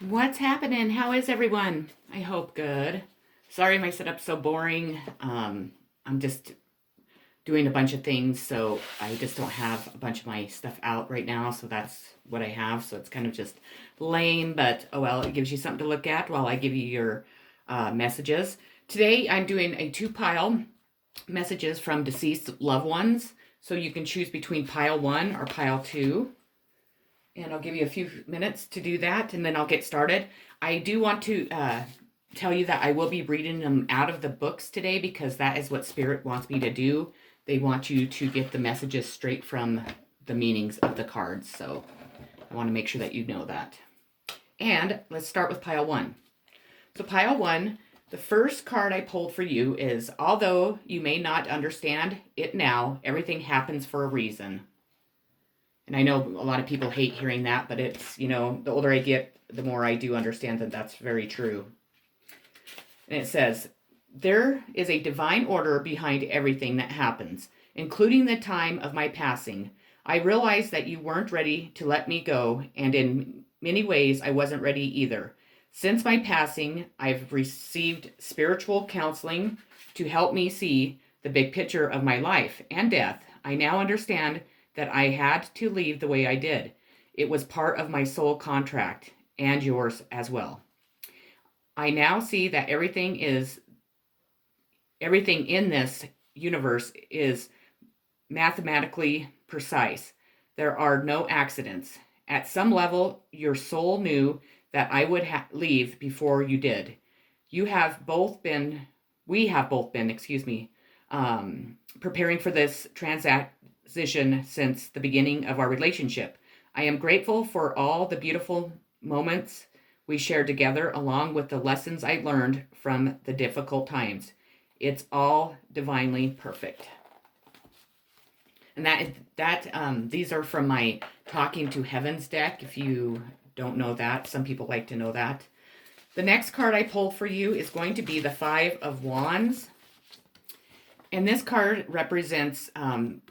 What's happening? How is everyone? I hope good. Sorry my setup's so boring. I'm just doing a bunch of things, so I just don't have a bunch of my stuff out right now, so that's what I have. So it's kind of just lame, but oh well, it gives you something to look at while I give you your messages. Today I'm doing a two pile messages from deceased loved ones, so you can choose between pile one or pile two. And I'll give you a few minutes to do that, and then I'll get started. I do want to tell you that I will be reading them out of the books today because that is what Spirit wants me to do. They want you to get the messages straight from the meanings of the cards, so I want to make sure that you know that. And let's start with pile one. So pile one, the first card I pulled for you is, although you may not understand it now, everything happens for a reason. And I know a lot of people hate hearing that, but it's, the older I get, the more I do understand that that's very true. And it says, there is a divine order behind everything that happens, including the time of my passing. I realized that you weren't ready to let me go, and in many ways, I wasn't ready either. Since my passing, I've received spiritual counseling to help me see the big picture of my life and death. I now understand that I had to leave the way I did. It was part of my soul contract, and yours as well. I now see that everything in this universe is mathematically precise. There are no accidents. At some level, your soul knew that I would leave before you did. We have both been, preparing for this transition since the beginning of our relationship. I am grateful for all the beautiful moments we shared together, along with the lessons I learned from the difficult times. It's all divinely perfect. And these are from my Talking to Heavens deck. If you don't know that, some people like to know that. The next card I pulled for you is going to be the Five of Wands. And this card represents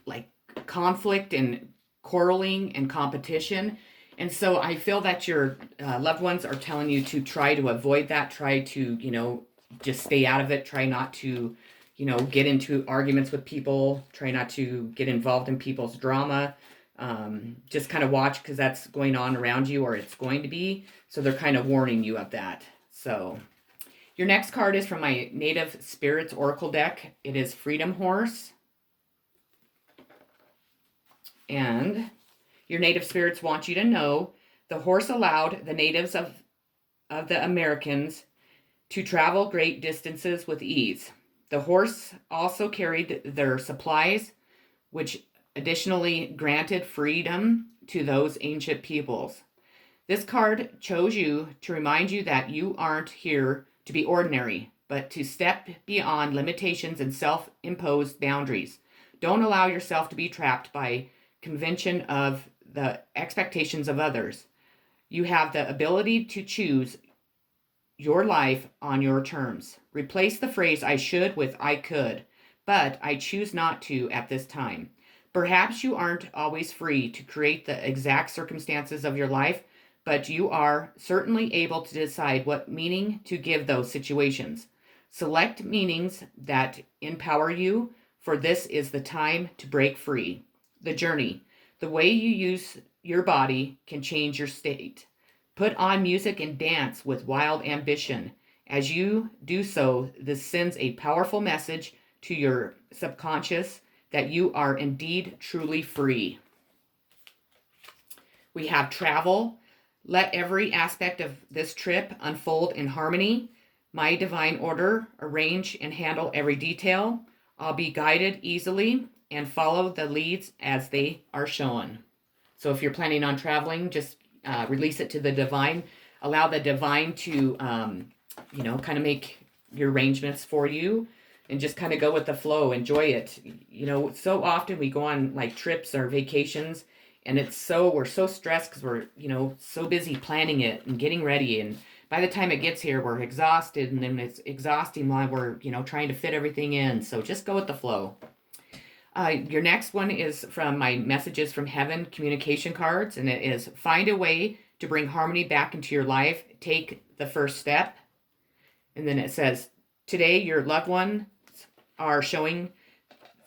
like conflict and quarreling and competition. And so I feel that your loved ones are telling you to try to avoid that, try to, just stay out of it, try not to, get into arguments with people, try not to get involved in people's drama. Just kind of watch because that's going on around you, or it's going to be. So they're kind of warning you of that. So your next card is from my Native Spirits Oracle deck. It is Freedom Horse. And your native spirits want you to know the horse allowed the natives of the Americans to travel great distances with ease. The horse also carried their supplies, which additionally granted freedom to those ancient peoples. This card chose you to remind you that you aren't here to be ordinary, but to step beyond limitations and self-imposed boundaries. Don't allow yourself to be trapped by convention of the expectations of others. You have the ability to choose your life on your terms. Replace the phrase I should with I could, but I choose not to at this time. Perhaps you aren't always free to create the exact circumstances of your life, but you are certainly able to decide what meaning to give those situations. Select meanings that empower you, for this is the time to break free. The journey. The way you use your body can change your state. Put on music and dance with wild ambition. As you do so, this sends a powerful message to your subconscious that you are indeed truly free. We have travel. Let every aspect of this trip unfold in harmony. My divine order, arrange and handle every detail. I'll be guided easily and follow the leads as they are shown. So if you're planning on traveling, just release it to the divine. Allow the divine to, kind of make your arrangements for you and just kind of go with the flow. Enjoy it. So often we go on like trips or vacations and we're so stressed because we're, so busy planning it and getting ready. And by the time it gets here, we're exhausted, and then it's exhausting while we're, trying to fit everything in. So just go with the flow. Your next one is from my Messages from Heaven communication cards, and it is find a way to bring harmony back into your life, take the first step. And then it says, today your loved ones are showing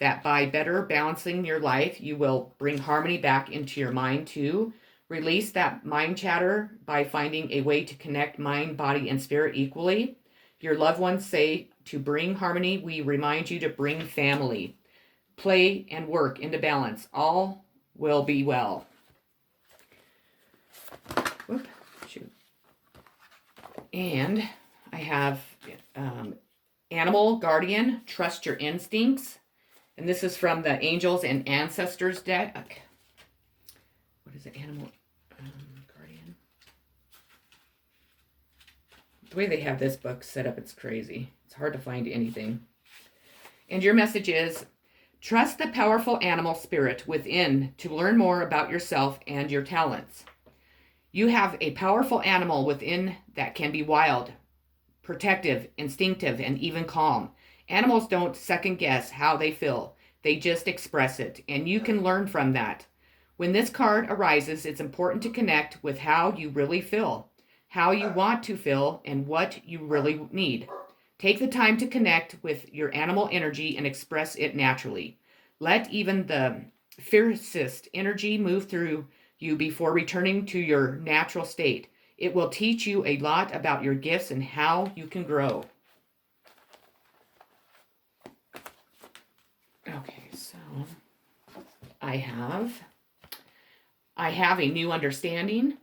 that by better balancing your life, you will bring harmony back into your mind too. Release that mind chatter by finding a way to connect mind, body, and spirit equally. Your loved ones say to bring harmony, we remind you to bring family. Play and work into balance. All will be well. Whoop, shoot. And I have Animal Guardian, Trust Your Instincts. And this is from the Angels and Ancestors deck. What is it? Animal Guardian. The way they have this book set up, it's crazy. It's hard to find anything. And your message is, trust the powerful animal spirit within to learn more about yourself and your talents. You have a powerful animal within that can be wild, protective, instinctive, and even calm. Animals don't second guess how they feel. They just express it, and you can learn from that. When this card arises, it's important to connect with how you really feel, how you want to feel, and what you really need. Take the time to connect with your animal energy and express it naturally. Let even the fiercest energy move through you before returning to your natural state. It will teach you a lot about your gifts and how you can grow. Okay, so I have a new understanding.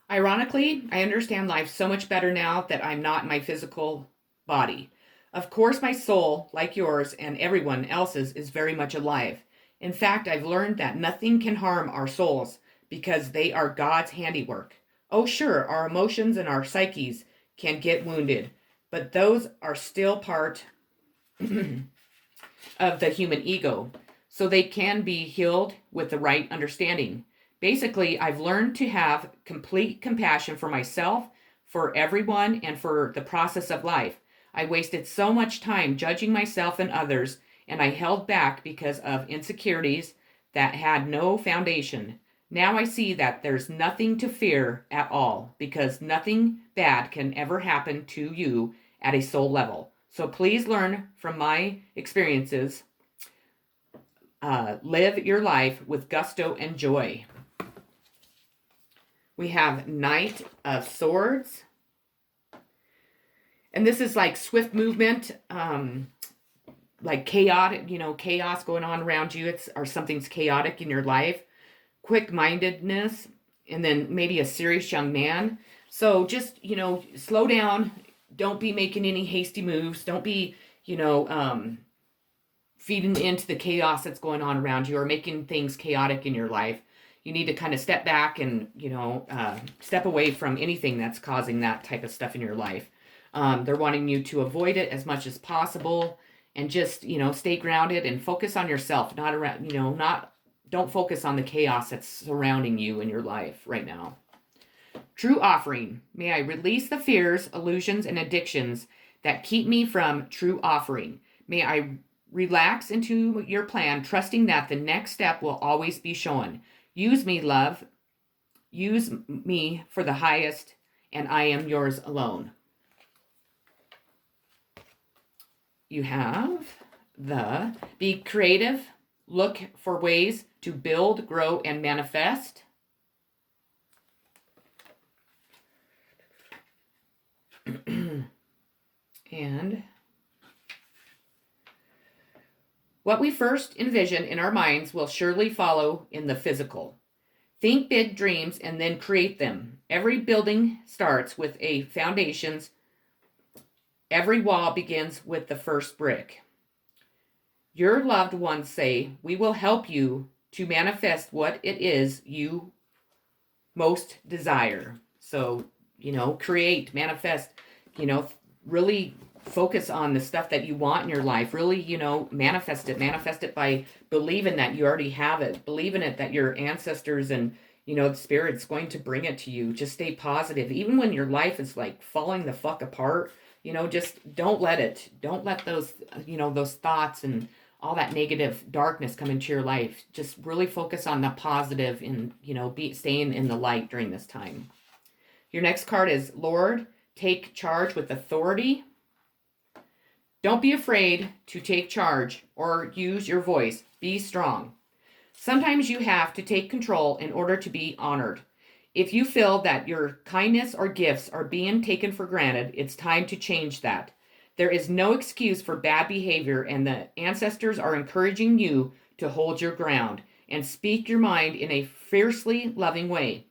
Ironically, I understand life so much better now that I'm not in my physical body. Of course, my soul, like yours and everyone else's, is very much alive. In fact, I've learned that nothing can harm our souls because they are God's handiwork. Oh, sure, our emotions and our psyches can get wounded, but those are still part of the human ego, so they can be healed with the right understanding. Basically, I've learned to have complete compassion for myself, for everyone, and for the process of life. I wasted so much time judging myself and others, and I held back because of insecurities that had no foundation. Now I see that there's nothing to fear at all, because nothing bad can ever happen to you at a soul level. So please learn from my experiences. Live your life with gusto and joy. We have Knight of Swords. And this is like swift movement, like chaotic, chaos going on around you. Or something's chaotic in your life. Quick-mindedness, and then maybe a serious young man. So just, slow down. Don't be making any hasty moves. Don't be, feeding into the chaos that's going on around you or making things chaotic in your life. You need to kind of step back and, step away from anything that's causing that type of stuff in your life. They're wanting you to avoid it as much as possible and just, stay grounded and focus on yourself, not around, don't focus on the chaos that's surrounding you in your life right now. True offering. May I release the fears, illusions, and addictions that keep me from true offering. May I relax into your plan, trusting that the next step will always be shown. Use me, love. Use me for the highest, and I am yours alone. You have the be creative. Look for ways to build, grow, and manifest. And what we first envision in our minds will surely follow in the physical. Think big dreams and then create them. Every building starts with a foundations. Every wall begins with the first brick. Your loved ones say, we will help you to manifest what it is you most desire. So, create, manifest, really focus on the stuff that you want in your life. Really, manifest it. Manifest it by believing that you already have it. Believe in it that your ancestors and, the spirit's going to bring it to you. Just stay positive. Even when your life is like falling the fuck apart, Just don't let those, those thoughts and all that negative darkness come into your life. Just really focus on the positive and, be staying in the light during this time. Your next card is Lord, take charge with authority. Don't be afraid to take charge or use your voice. Be strong. Sometimes you have to take control in order to be honored. If you feel that your kindness or gifts are being taken for granted, it's time to change that. There is no excuse for bad behavior, and the ancestors are encouraging you to hold your ground and speak your mind in a fiercely loving way.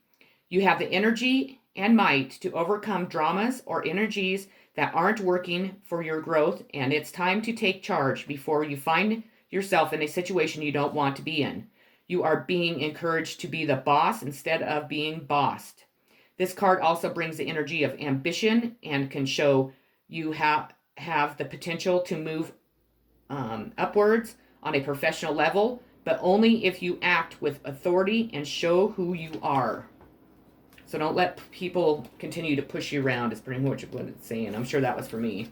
You have the energy and might to overcome dramas or energies that aren't working for your growth, and it's time to take charge before you find yourself in a situation you don't want to be in. You are being encouraged to be the boss instead of being bossed. This card also brings the energy of ambition and can show you have the potential to move upwards on a professional level, but only if you act with authority and show who you are. So don't let people continue to push you around, is pretty much what it's saying. I'm sure that was for me.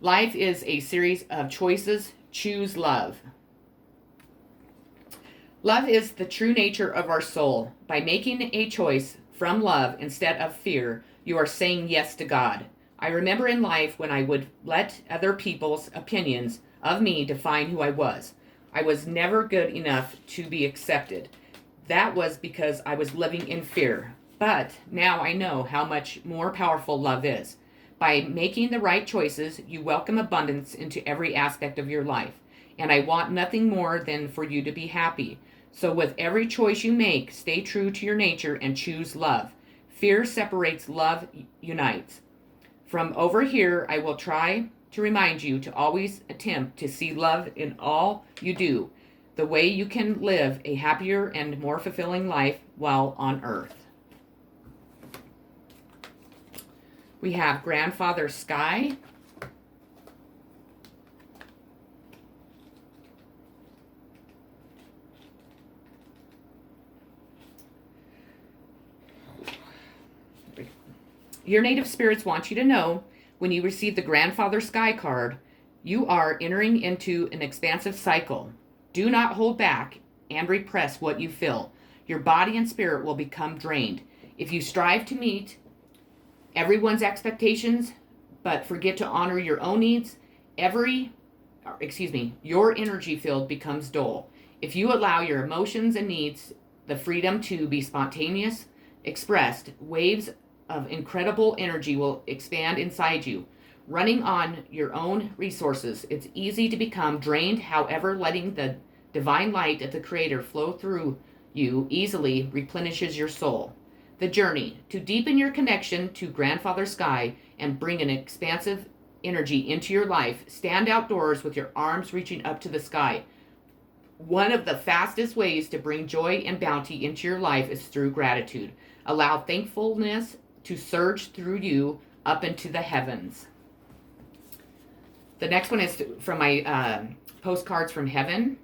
Life is a series of choices. Choose love. Love is the true nature of our soul. By making a choice from love instead of fear, you are saying yes to God. I remember in life when I would let other people's opinions of me define who I was. I was never good enough to be accepted. That was because I was living in fear. But now I know how much more powerful love is. By making the right choices, you welcome abundance into every aspect of your life. And I want nothing more than for you to be happy. So with every choice you make, stay true to your nature and choose love. Fear separates, love unites. From over here, I will try to remind you to always attempt to see love in all you do, the way you can live a happier and more fulfilling life while on earth. We have Grandfather Sky. Your native spirits want you to know when you receive the Grandfather Sky card, you are entering into an expansive cycle. Do not hold back and repress what you feel. Your body and spirit will become drained. If you strive to meet everyone's expectations, but forget to honor your own needs, your energy field becomes dull. If you allow your emotions and needs the freedom to be spontaneous, expressed, waves of incredible energy will expand inside you. Running on your own resources, it's easy to become drained. However, letting the divine light of the Creator flow through you easily replenishes your soul. The journey to deepen your connection to Grandfather Sky and bring an expansive energy into your life. Stand outdoors with your arms reaching up to the sky. One of the fastest ways to bring joy and bounty into your life is through gratitude. Allow thankfulness to surge through you up into the heavens. The next one is from my postcards from heaven.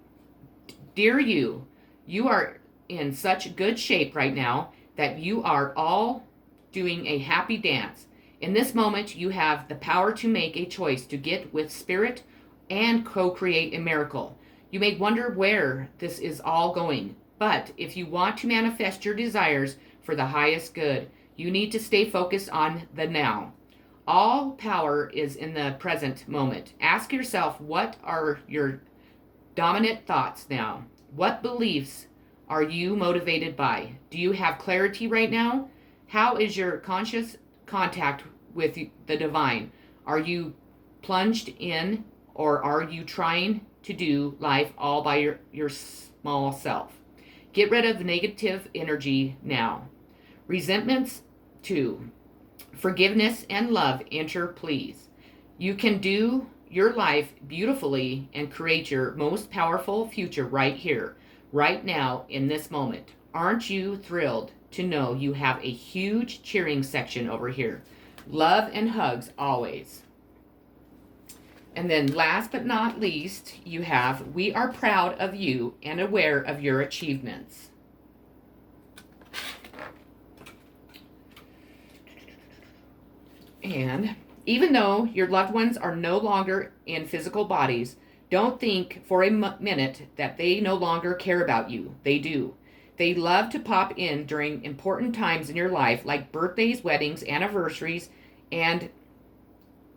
Dear you, you are in such good shape right now that you are all doing a happy dance. In this moment, you have the power to make a choice to get with spirit and co-create a miracle. You may wonder where this is all going, but if you want to manifest your desires for the highest good, you need to stay focused on the now. All power is in the present moment. Ask yourself, what are your dominant thoughts now? What beliefs are you motivated by? Do you have clarity right now? How is your conscious contact with the divine? Are you plunged in, or are you trying to do life all by your small self? Get rid of negative energy now. Resentments, 2. Forgiveness and love enter, please. You can do your life beautifully and create your most powerful future right here, right now, in this moment. Aren't you thrilled to know you have a huge cheering section over here? Love and hugs always. And then last but not least, you have, we are proud of you and aware of your achievements. And Even though your loved ones are no longer in physical bodies, don't think for a minute that they no longer care about you. They do. They love to pop in during important times in your life, like birthdays, weddings, anniversaries, and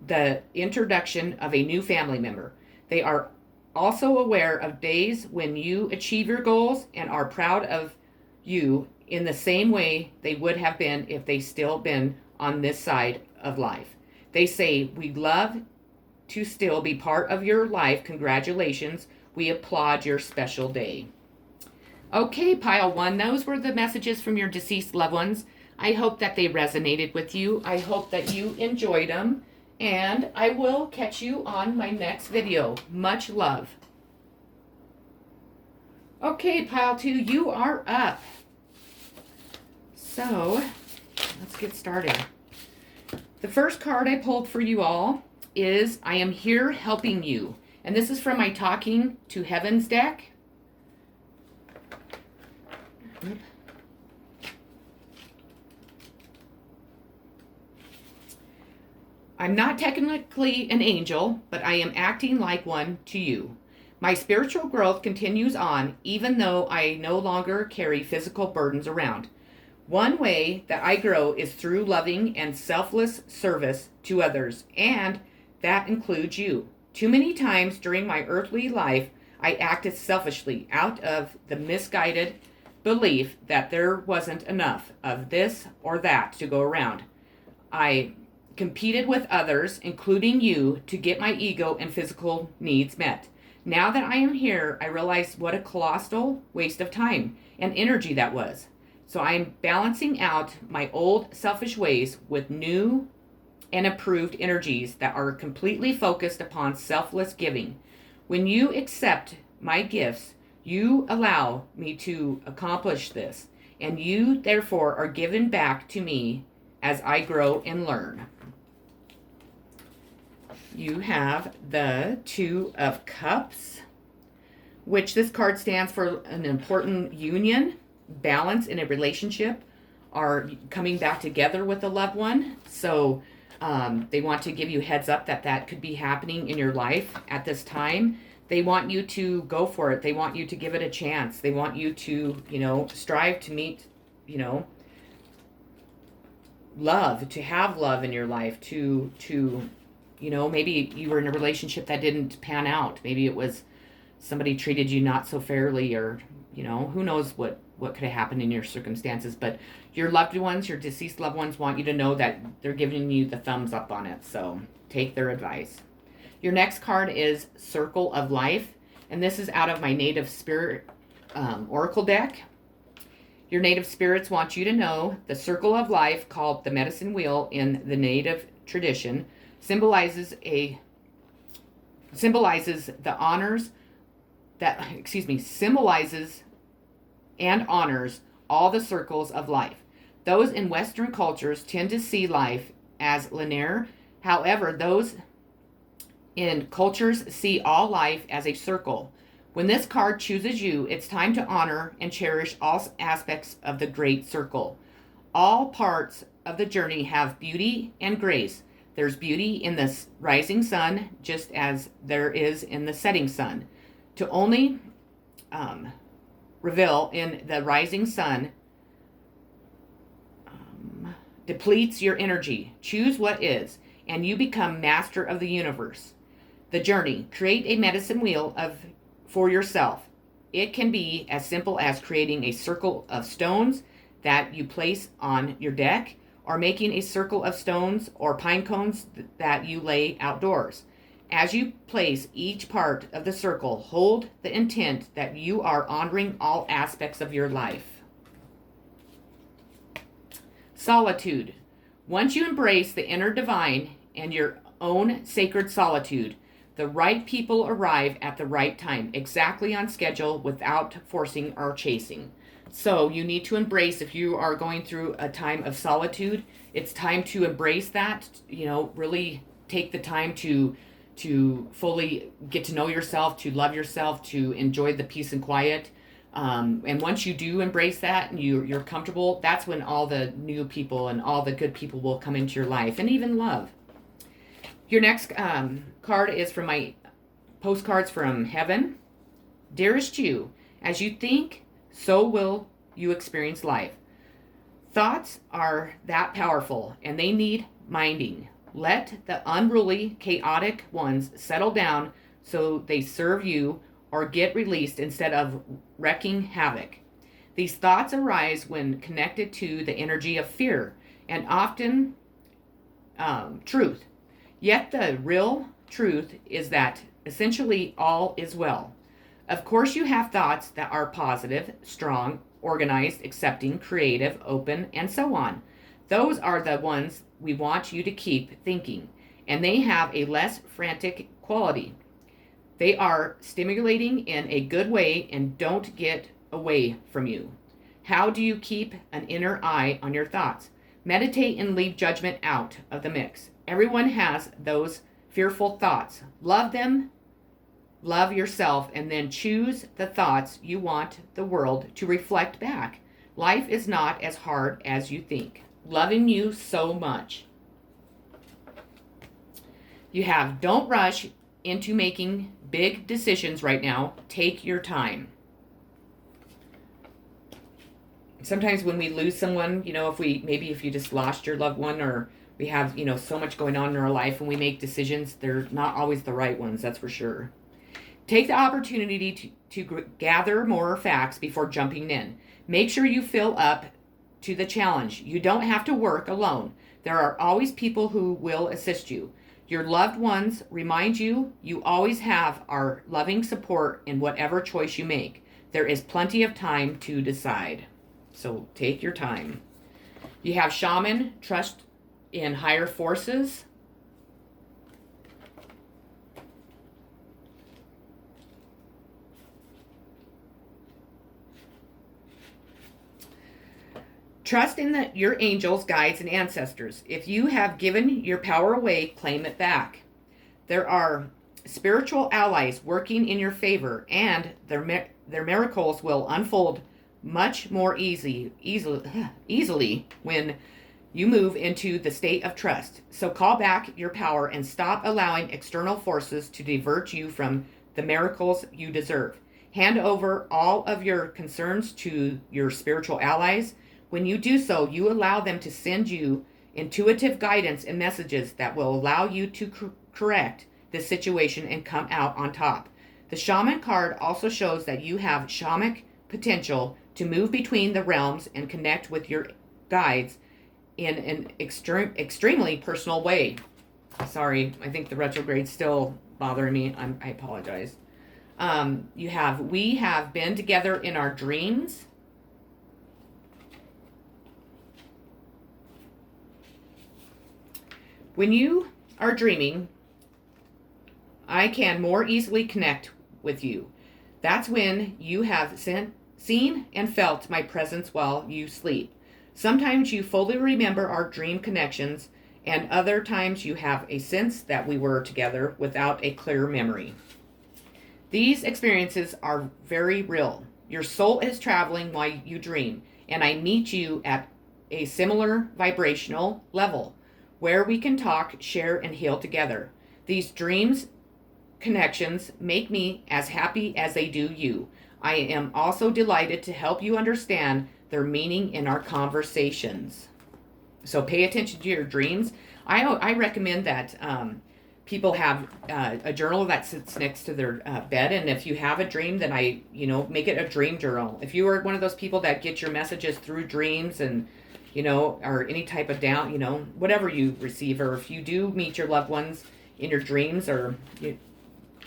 the introduction of a new family member. They are also aware of days when you achieve your goals and are proud of you in the same way they would have been if they still been on this side of life. They say, "We'd love to still be part of your life. Congratulations. We applaud your special day." Okay, pile one, those were the messages from your deceased loved ones. I hope that they resonated with you. I hope that you enjoyed them. And I will catch you on my next video. Much love. Okay, pile two, you are up. So, let's get started. The first card I pulled for you all is I Am Here Helping You. And this is from my Talking to Heavens deck. I'm not technically an angel, but I am acting like one to you. My spiritual growth continues on, even though I no longer carry physical burdens around. One way that I grow is through loving and selfless service to others, and that includes you. Too many times during my earthly life, I acted selfishly out of the misguided belief that there wasn't enough of this or that to go around. I competed with others, including you, to get my ego and physical needs met. Now that I am here, I realize what a colossal waste of time and energy that was. So I am balancing out my old selfish ways with new and improved energies that are completely focused upon selfless giving. When you accept my gifts, you allow me to accomplish this, and you therefore are given back to me as I grow and learn. You have the Two of Cups, which this card stands for an important union, balance in a relationship, or coming back together with a loved one. So they want to give you heads up that that could be happening in your life at this time. They want you to go for it. They want you to give it a chance. They want you to, strive to meet, love, to have love in your life, to maybe you were in a relationship that didn't pan out. Maybe it was somebody treated you not so fairly, or, who knows what could have happened in your circumstances. But your loved ones, your deceased loved ones, want you to know that they're giving you the thumbs up on it. So take their advice. Your next card is Circle of Life, and this is out of my Native Spirit Oracle deck. Your Native Spirits want you to know the Circle of Life, called the medicine wheel in the Native tradition, symbolizes the honors that, symbolizes and honors all the circles of life. Those in Western cultures tend to see life as linear. However, those in cultures see all life as a circle. When this card chooses you, it's time to honor and cherish all aspects of the great circle. All parts of the journey have beauty and grace. There's beauty in the rising sun, just as there is in the setting sun. To only revel in the rising sun depletes your energy. Choose what is, and you become master of the universe. The journey. Create a medicine wheel for yourself. It can be as simple as creating a circle of stones that you place on your deck, or making a circle of stones or pine cones that you lay outdoors. As you place each part of the circle, hold the intent that you are honoring all aspects of your life. Solitude. Once you embrace the inner divine and your own sacred solitude, the right people arrive at the right time, exactly on schedule, without forcing or chasing. So you need to embrace, if you are going through a time of solitude, it's time to embrace that, really take the time to fully get to know yourself, to love yourself, to enjoy the peace and quiet. And once you do embrace that and you're comfortable, that's when all the new people and all the good people will come into your life, and even love. Your next card is from my postcards from heaven. Dearest you, as you think, so will you experience life. Thoughts are that powerful, and they need minding. Let the unruly, chaotic ones settle down so they serve you or get released instead of wreaking havoc. These thoughts arise when connected to the energy of fear and often truth. Yet the real truth is that essentially all is well. Of course, you have thoughts that are positive, strong, organized, accepting, creative, open, and so on. Those are the ones we want you to keep thinking, and they have a less frantic quality. They are stimulating in a good way and don't get away from you. How do you keep an inner eye on your thoughts? Meditate and leave judgment out of the mix. Everyone has those fearful thoughts. Love them, love yourself, and then choose the thoughts you want the world to reflect back. Life is not as hard as you think. Loving you so much. You have don't rush into making big decisions right now. Take your time. Sometimes when we lose someone, if you just lost your loved one, or we have, so much going on in our life, and we make decisions, they're not always the right ones, that's for sure. Take the opportunity to gather more facts before jumping in. Make sure you fill up to the challenge. You don't have to work alone. There are always people who will assist you. Your loved ones remind you you always have our loving support in whatever choice you make. There is plenty of time to decide. So take your time. You have shaman, trust in higher forces. Trust in your angels, guides, and ancestors. If you have given your power away, claim it back. There are spiritual allies working in your favor, and their miracles will unfold much more easily when you move into the state of trust. So call back your power and stop allowing external forces to divert you from the miracles you deserve. Hand over all of your concerns to your spiritual allies. When you do so, you allow them to send you intuitive guidance and messages that will allow you to correct the situation and come out on top. The shaman card also shows that you have shamanic potential to move between the realms and connect with your guides in an extremely personal way. Sorry, I think the retrograde's still bothering me. I apologize. We have been together in our dreams. When you are dreaming, I can more easily connect with you. That's when you have seen and felt my presence while you sleep. Sometimes you fully remember our dream connections, and other times you have a sense that we were together without a clear memory. These experiences are very real. Your soul is traveling while you dream, and I meet you at a similar vibrational level where we can talk, share, and heal together. These dreams connections make me as happy as they do you. I am also delighted to help you understand their meaning in our conversations. So pay attention to your dreams. I recommend that people have a journal that sits next to their bed, and if you have a dream, then make it a dream journal. If you are one of those people that get your messages through dreams and or any type of whatever you receive, or if you do meet your loved ones in your dreams, or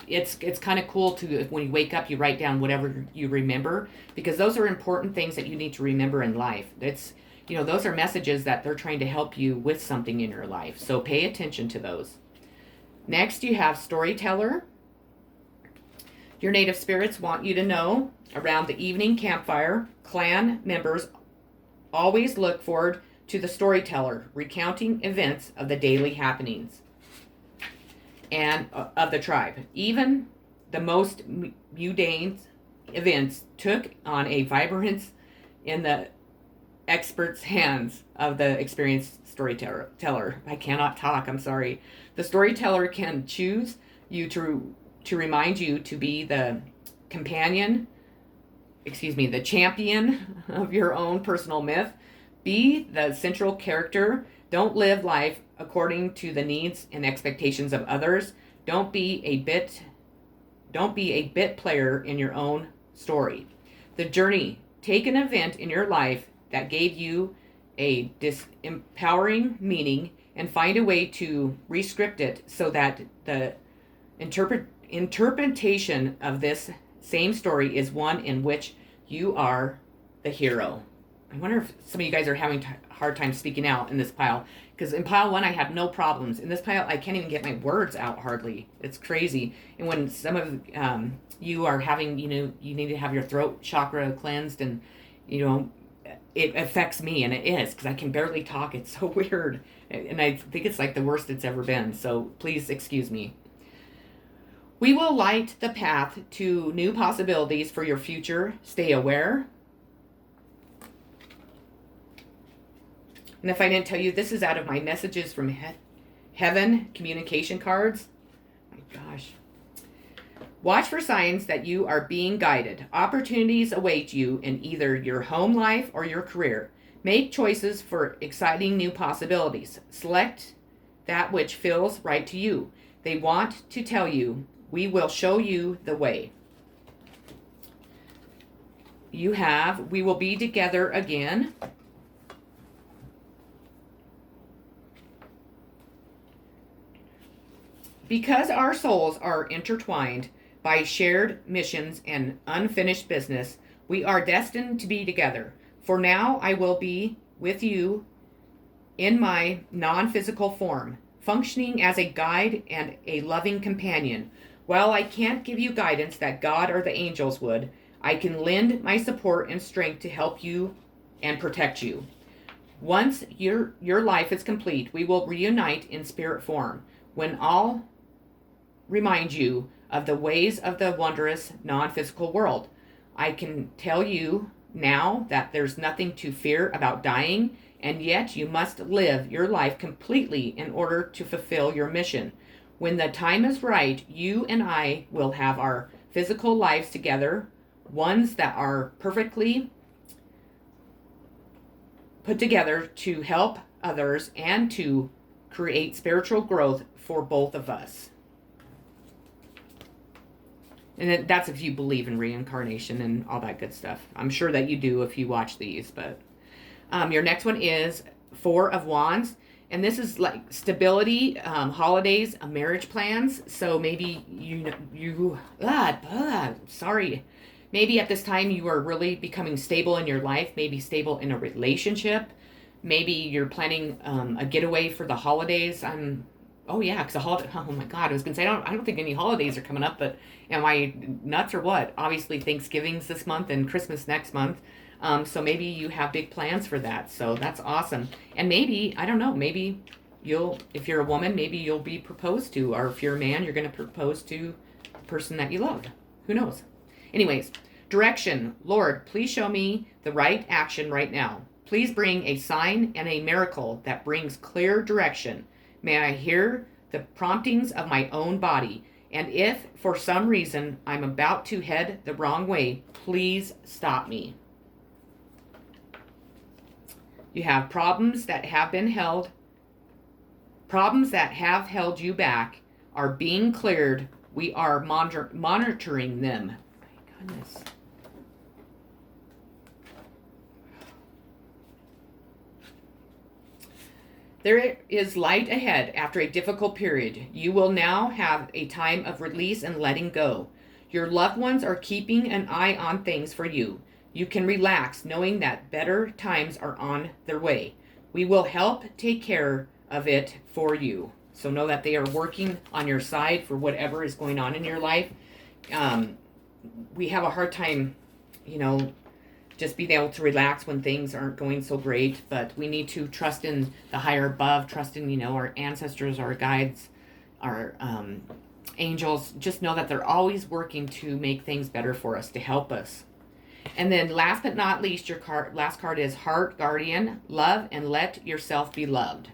it's kind of cool to, when you wake up, you write down whatever you remember, because those are important things that you need to remember in life. It's, those are messages that they're trying to help you with something in your life. So pay attention to those. Next, you have storyteller. Your native spirits want you to know around the evening campfire, clan members always look forward to the storyteller recounting events of the daily happenings and of the tribe. Even the most mundane events took on a vibrance in the expert's hands of the experienced storyteller. I cannot talk, I'm sorry. The storyteller can choose you to remind you to be the the champion of your own personal myth. Be the central character. Don't live life according to the needs and expectations of others. Don't be a bit player in your own story. The journey. Take an event in your life that gave you a disempowering meaning and find a way to rescript it so that the interpretation of this same story is one in which you are the hero. I wonder if some of you guys are having a hard time speaking out in this pile, because in pile 1 I have no problems. In this pile I can't even get my words out hardly. It's crazy. And when some of you are having, you need to have your throat chakra cleansed, and it affects me, and it is, because I can barely talk. It's so weird, and I think it's like the worst it's ever been, so please excuse me. We will light the path to new possibilities for your future. Stay aware. And if I didn't tell you, this is out of my Messages from Heaven communication cards. My gosh. Watch for signs that you are being guided. Opportunities await you in either your home life or your career. Make choices for exciting new possibilities. Select that which feels right to you. They want to tell you, we will show you the way. You have, we will be together again. Because our souls are intertwined by shared missions and unfinished business, we are destined to be together. For now, I will be with you in my non-physical form, functioning as a guide and a loving companion. While I can't give you guidance that God or the angels would, I can lend my support and strength to help you and protect you. Once your life is complete, we will reunite in spirit form, when I'll remind you of the ways of the wondrous non-physical world. I can tell you now that there's nothing to fear about dying, and yet you must live your life completely in order to fulfill your mission. When the time is right, you and I will have our physical lives together, ones that are perfectly put together to help others and to create spiritual growth for both of us. And that's if you believe in reincarnation and all that good stuff. I'm sure that you do if you watch these. But your next one is Four of Wands. And this is like stability, holidays, marriage plans. So maybe sorry. Maybe at this time you are really becoming stable in your life. Maybe stable in a relationship. Maybe you're planning a getaway for the holidays. Oh yeah, because oh my God, I was gonna say I don't think any holidays are coming up, but am I nuts or what? Obviously Thanksgiving's this month and Christmas next month, so maybe you have big plans for that. So that's awesome. And maybe, I don't know, maybe if you're a woman, maybe you'll be proposed to, or if you're a man, you're gonna propose to the person that you love. Who knows? Anyways, direction. Lord, please show me the right action right now. Please bring a sign and a miracle that brings clear direction. May I hear the promptings of my own body, and if for some reason I'm about to head the wrong way, please stop me. You have problems that have held you back are being cleared. We are monitoring them. My goodness. There is light ahead after a difficult period. You will now have a time of release and letting go. Your loved ones are keeping an eye on things for you. You can relax knowing that better times are on their way. We will help take care of it for you. So know that they are working on your side for whatever is going on in your life. We have a hard time, just being able to relax when things aren't going so great, but we need to trust in the higher above, trust in, our ancestors, our guides, our angels. Just know that they're always working to make things better for us, to help us. And then last but not least, your last card is Heart Guardian. Love and let yourself be loved.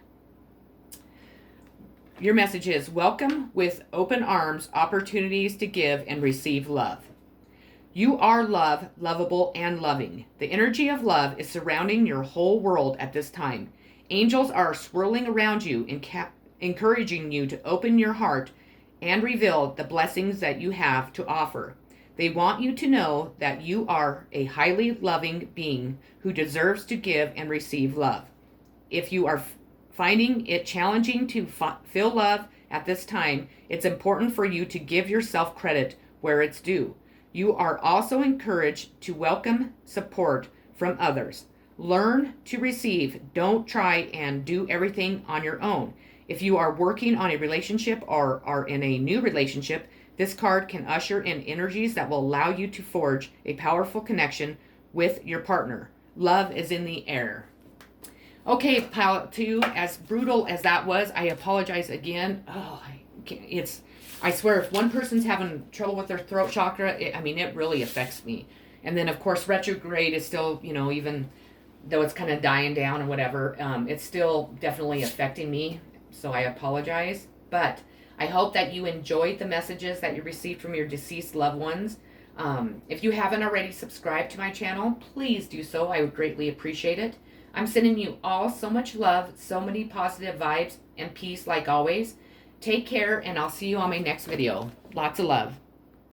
Your message is welcome with open arms, opportunities to give and receive love. You are love, lovable, and loving. The energy of love is surrounding your whole world at this time. Angels are swirling around you, encouraging you to open your heart and reveal the blessings that you have to offer. They want you to know that you are a highly loving being who deserves to give and receive love. If you are finding it challenging to feel love at this time, it's important for you to give yourself credit where it's due. You are also encouraged to welcome support from others. Learn to receive. Don't try and do everything on your own. If you are working on a relationship or are in a new relationship, this card can usher in energies that will allow you to forge a powerful connection with your partner. Love is in the air. Okay, pile 2, as brutal as that was, I apologize again. Oh, I swear, if one person's having trouble with their throat chakra, it really affects me. And then, of course, retrograde is still, even though it's kind of dying down or whatever, it's still definitely affecting me. So I apologize. But I hope that you enjoyed the messages that you received from your deceased loved ones. If you haven't already subscribed to my channel, please do so. I would greatly appreciate it. I'm sending you all so much love, so many positive vibes, and peace like always. Take care, and I'll see you on my next video. Lots of love.